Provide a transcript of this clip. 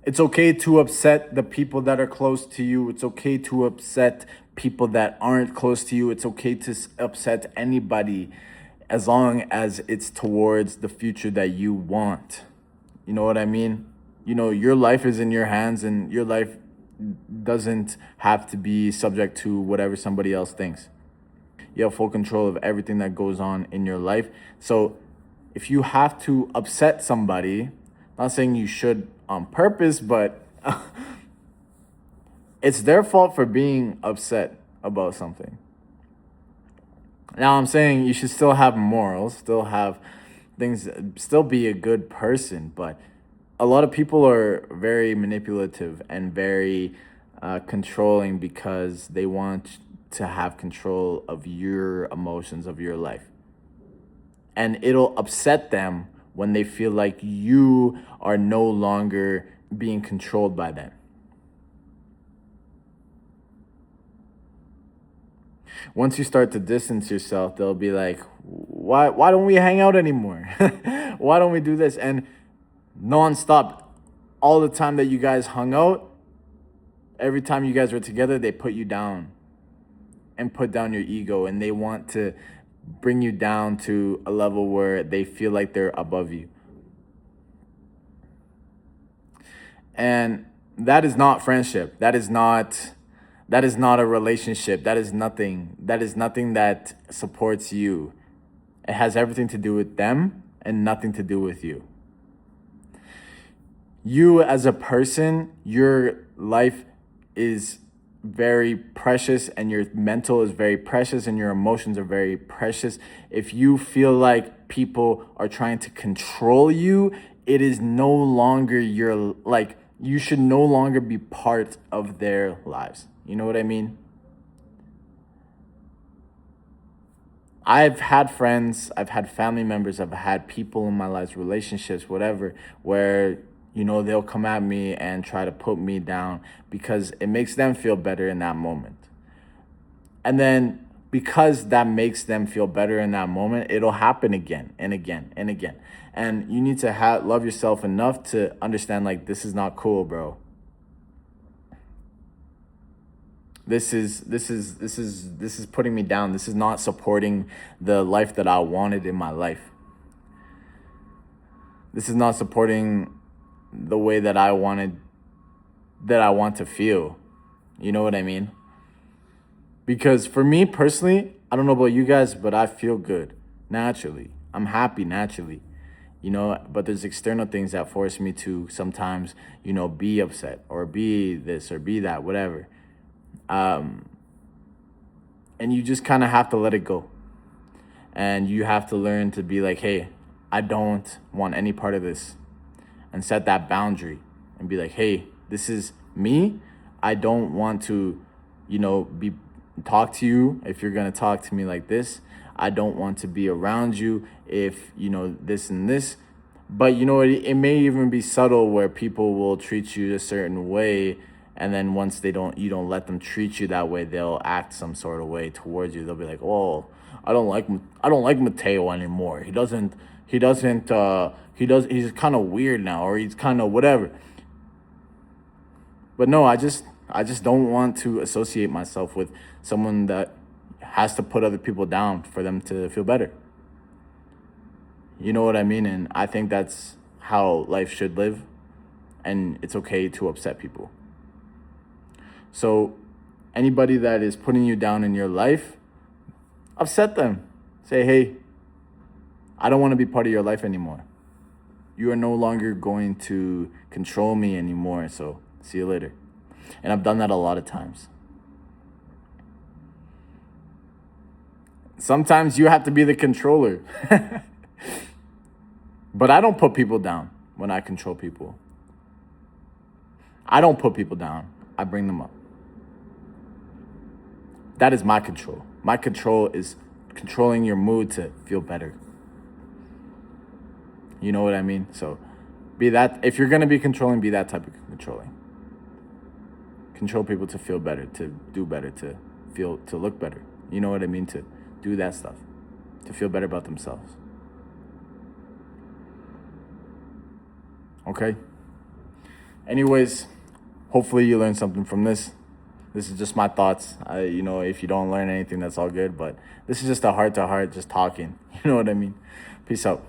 It's okay to upset the people that are close to you. It's okay to upset people that aren't close to you. It's okay to upset anybody as long as it's towards the future that you want. You know what I mean? Your life is in your hands, and your life doesn't have to be subject to whatever somebody else thinks. You have full control of everything that goes on in your life. So if you have to upset somebody, not saying you should on purpose, but it's their fault for being upset about something. Now I'm saying you should still have morals, still have things, still be a good person, but a lot of people are very manipulative and very controlling because they want to have control of your emotions, of your life. And it'll upset them when they feel like you are no longer being controlled by them. Once you start to distance yourself, they'll be like, why don't we hang out anymore? Why don't we do this? And nonstop, all the time that you guys hung out, every time you guys were together, they put you down and put down your ego, and they want to bring you down to a level where they feel like they're above you. And that is not friendship. That is not a relationship. That is nothing that supports you. It has everything to do with them and nothing to do with you. You as a person, your life is very precious, and your mental is very precious, and your emotions are very precious. If you feel like people are trying to control you, it is no longer your, like, you should no longer be part of their lives. You know what I mean? I've had friends, I've had family members, I've had people in my life, relationships, whatever, where, they'll come at me and try to put me down because it makes them feel better in that moment. And then because that makes them feel better in that moment, it'll happen again and again and again. And you need to love yourself enough to understand, like, this is not cool, bro. This is putting me down. This is not supporting the life that I wanted in my life. This is not supporting the way that I want to feel. You know what I mean? Because for me personally, I don't know about you guys, but I feel good naturally. I'm happy naturally. But there's external things that force me to sometimes, be upset or be this or be that, whatever. And you just kind of have to let it go. And you have to learn to be like, hey, I don't want any part of this. And set that boundary and be like, hey, this is me. I don't want to, be talk to you if you're gonna talk to me like this. I don't want to be around you if this and this. But it may even be subtle where people will treat you a certain way, and then once you don't let them treat you that way, they'll act some sort of way towards you. They'll be like, "Oh, I don't like Mateo anymore. He's kind of weird now, or he's kind of whatever." But no, I just don't want to associate myself with someone that has to put other people down for them to feel better. You know what I mean? And I think that's how life should live, and it's okay to upset people. So anybody that is putting you down in your life, upset them. Say, hey, I don't want to be part of your life anymore. You are no longer going to control me anymore. So see you later. And I've done that a lot of times. Sometimes you have to be the controller. But I don't put people down when I control people. I don't put people down. I bring them up. That is my control. My control is controlling your mood to feel better. You know what I mean? So be that, if you're going to be controlling, be that type of controlling. Control people to feel better, to do better, to look better. You know what I mean? To do that stuff, to feel better about themselves. Okay? Anyways, hopefully you learned something from this. This is just my thoughts. If you don't learn anything, that's all good. But this is just a heart to heart, just talking. You know what I mean? Peace out.